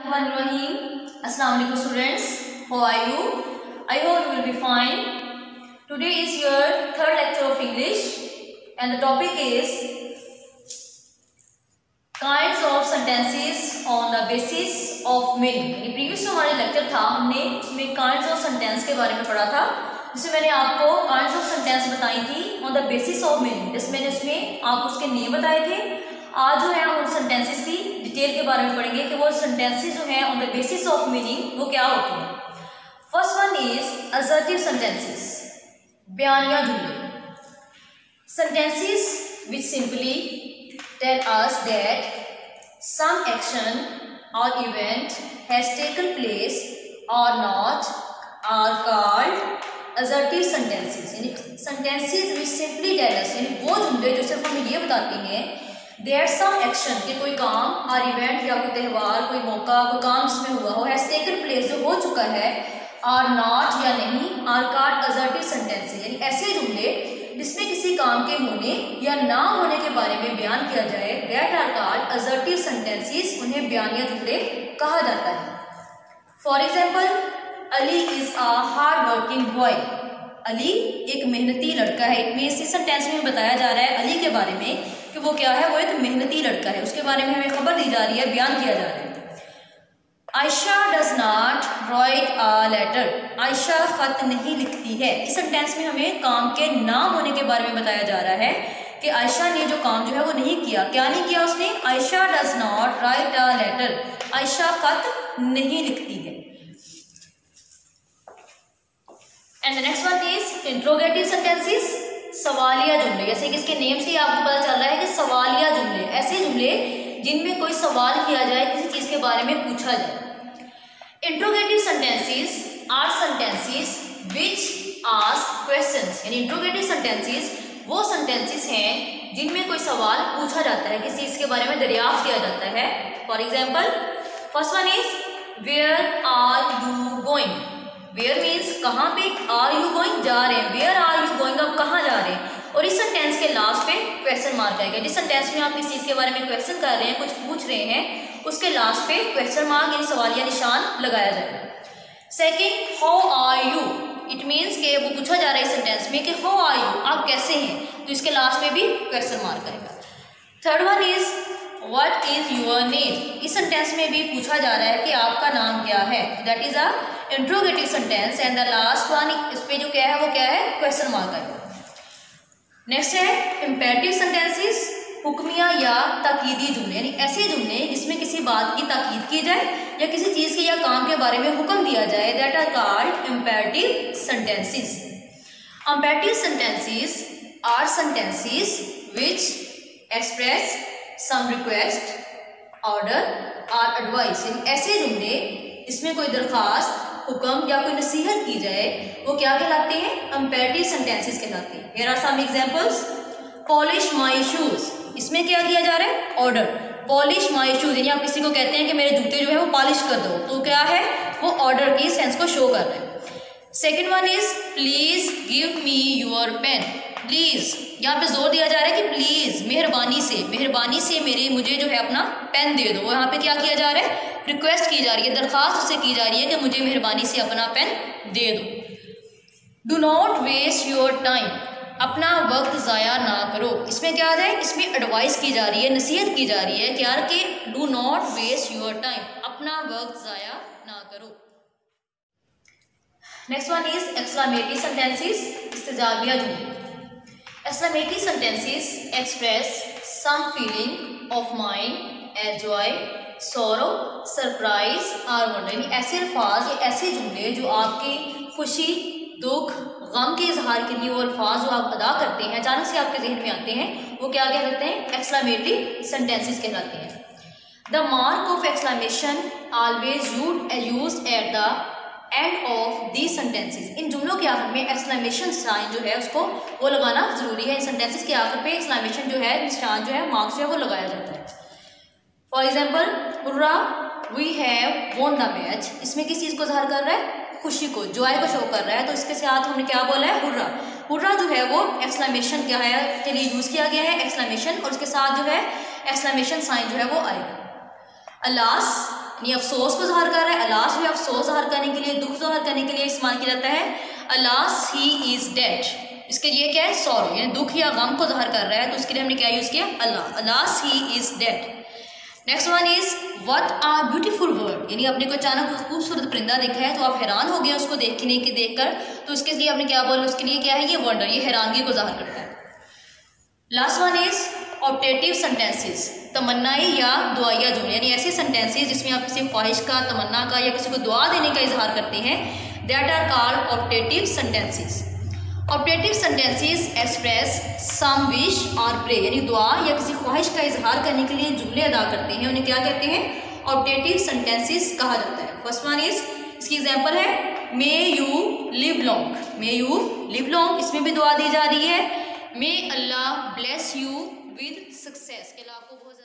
Bismillahirrahmanirrahim. Assalamu alaikum students. How are you? I hope you will be fine. Today is your third lecture of English and the topic is kinds of sentences on the basis of meaning. यानी previous जो हमारा lecture था हमने उसमें kinds of sentence के बारे में पढ़ा था, जिसमें मैंने आपको kinds of sentence बताई थी on the basis of meaning. जिसमें मैंने उसमें आपको उसके नियम बताए थे. आज जो है हम उन सेंटेंसेस की डिटेल के बारे में पढ़ेंगे कि वो सेंटेंसेस जो हैं on the basis of meaning वो क्या होती हैं. First one is assertive sentences, बयानिया जुमले. Sentences which simply tell us that some action or event has taken place or not are called assertive sentences. यानी sentences which simply tell us, यानी वो जुमले जो सिर्फ हमें ये बताते हैं देयर सम एक्शन कि कोई काम और इवेंट या कोई त्यौहार, कोई मौका, कोई काम जिसमें हुआ हो, हैज टेकन प्लेस जो हो चुका है, और नॉट या नहीं, आर कॉल्ड असर्टिव सेंटेंसेस. यानी ऐसे जुमले जिसमें किसी काम के होने या ना होने के बारे में बयान किया जाए, that are called assertive sentences. उन्हें बयानिया जुमले कहा जाता है. For example, Ali is a hard working boy. Ali एक मेहनती लड़का है. इस सेंटेंस में बताया जा रहा है अली के बारे में कि वो क्या है, वो एक मेहनती लड़का है. उसके बारे में हमें खबर दी जा रही है, बयान किया जा रहा है. Ayesha does not write a letter. Ayesha खत नहीं लिखती है. इस सेंटेंस में हमें काम के ना होने के बारे में बताया जा रहा है कि आयशा ने जो काम जो है वो नहीं किया. क्या नहीं किया उसने? Ayesha does not write a letter. Ayesha खत नहीं लिखती है. And the next one is interrogative sentences, सवालिया जुमले. जैसे कि इसके नेम से ही आपको पता चल रहा है कि सवालिया जुमले, ऐसे जुमले जिनमें कोई सवाल किया जाए, किसी चीज के बारे में पूछा जाए. Interrogative sentences are sentences which ask questions. यानी इंट्रोगेटिव सेंटेंसेस वो सेंटेंसेस हैं जिनमें कोई सवाल पूछा जाता है, किसी चीज के बारे में दरियाफ्त किया जाता है. For example, first one is where are you going. Where means कहाँ पे, आर यू गोइंग जा रहे हैं. वेयर आर यू गोइंग, आप कहाँ जा रहे हैं. और इस सेंटेंस के लास्ट पे क्वेश्चन मार्क आएगा. जिस सेंटेंस में आप किसी चीज के बारे में क्वेश्चन कर रहे हैं, कुछ पूछ रहे हैं, उसके लास्ट पे क्वेश्चन मार्क यानी सवालिया निशान लगाया जाएगा. Second, how are you. It means के वो पूछा जा रहा है इस सेंटेंस में कि हाउ आर यू, आप कैसे हैं, तो इसके लास्ट पे भी क्वेश्चन मार्क आएगा. Third one is what is your name. इस सेंटेंस में भी पूछा जा रहा है कि आपका नाम क्या है. That is a interrogative sentence. And the last one, इस पे जो क्या है वो क्या है, क्वेश्चन मार्क है. नेक्स्ट है इम्पेरेटिव सेंटेंसेस, हुक्मिया या ताकीदी जुमले. यानी ऐसे जुमले जिसमें किसी बात की ताकीद की जाए या किसी चीज के या काम के बारे में हुक्म दिया जाए, that are called imperative sentences. Imperative sentences are sentences which express some request, order और एडवाइस. यानी ऐसे जुमले जिसमें कोई दरखास्त, हुक्म या कोई नसीहत की जाए, वो क्या कहलाते हैं, इम्पेरेटिव सेंटेंसेस कहलाते हैं. Here are some examples. Polish my shoes. इसमें क्या किया जा रहा है, ऑर्डर. पॉलिश माय शूज, यानी आप किसी को कहते हैं कि मेरे जूते जो है वो पॉलिश कर दो, तो क्या है, वो ऑर्डर की सेंस को शो कर रहे हैं. Second one is please give me your pen. Please, यहाँ पे जोर दिया जा रहा है कि प्लीज, मेहरबानी से मुझे जो है अपना पेन दे दो. यहाँ पे क्या किया जा रहा है, रिक्वेस्ट की जा रही है, दरखास्त उससे की जा रही है कि मुझे मेहरबानी से अपना पेन दे दो. Do not waste your time. अपना वक्त ज़ाया ना करो. इसमें क्या है, इसमें एडवाइस की जा रही है, नसीहत की जा रही है कि यार कि do not waste your time, अपना वक्त ज़ाया ना करो. Next one is exclamatory sentences, इस्तिजाबिया जुमले. Exclamatory sentences express some feeling of mind as joy, sorrow, surprise or wonder. यानी ऐसे अल्फाज, ऐसे जुमले जो आपकी खुशी, दुख, गम के इजहार के लिए वो अल्फाज जो आप अदा करते हैं, अचानक से आपके जहन में आते हैं, वो क्या कहलाते हैं, एक्सक्लेमेटरी सेंटेंसेस कहलाते हैं. The mark of exclamation always used at the end of these sentences. इन जुमलों के आखिर में एक्सक्लेमेशन साइन जो है उसको वो लगाना जरूरी है. इन सेंटेंसेस के आखिर पे एक्सक्लेमेशन जो है, निशान जो है, मार्क्स जो है वो लगाया जाता है. For example, hurrah we have won the match. इसमें किस चीज़ को ज़ाहिर कर रहा है, खुशी को, जॉय को शो कर रहा है, तो इसके साथ हमने क्या बोला है, हुर्रा. हुर्रा जो है वो एक्सक्लेमेशन क्या है के लिए यूज़ किया गया है, एक्सक्लेमेशन, और उसके साथ जो है एक्सक्लेमेशन साइन जो है वो आएगा. अलास यानी अफसोस को ज़ाहिर कर रहा है। अलास जो है अफसोस ज़ाहिर करने के लिए, दुख ज़ाहिर करने के लिए इस्तेमाल किया जाता है। अलास ही इज़ डेड, इसके लिए क्या है सॉरो, यानी दुख या गम को ज़ाहिर कर रहा है, तो उसके लिए हमने क्या यूज़ किया अल्लाह, alas he is dead. Next one is what a beautiful bird, यानी आपने को अचानक खूबसूरत परिंदा देखा है तो आप हैरान हो गए उसको देखकर, तो उसके लिए आपने क्या बोला, उसके लिए क्या है ये वंडर, ये हैरानगी को ज़ाहिर करता है। Last one is optative sentences, तमन्नाई या दुआया जुमले, यानी ऐसे सेंटेंसेस जिसमें आप किसी ख्वाहिश का, तमन्ना का या किसी को दुआ देने का इजहार करते हैं, that are called optative sentences. Optative sentences express some wish और प्रे, यानी दुआ या किसी ख्वाहिश का इजहार करने के लिए जुमले अदा करते हैं, उन्हें क्या कहते हैं ऑप्टेटिव सेंटेंसेस कहा जाता है। फर्स्ट वन इज, इसकी एग्जांपल है may you live long, may you live long, इसमें भी दुआ दी जा रही है। मे अल्लाह ब्लेस यू विद सक्सेस, के अल्लाह आपको बहुत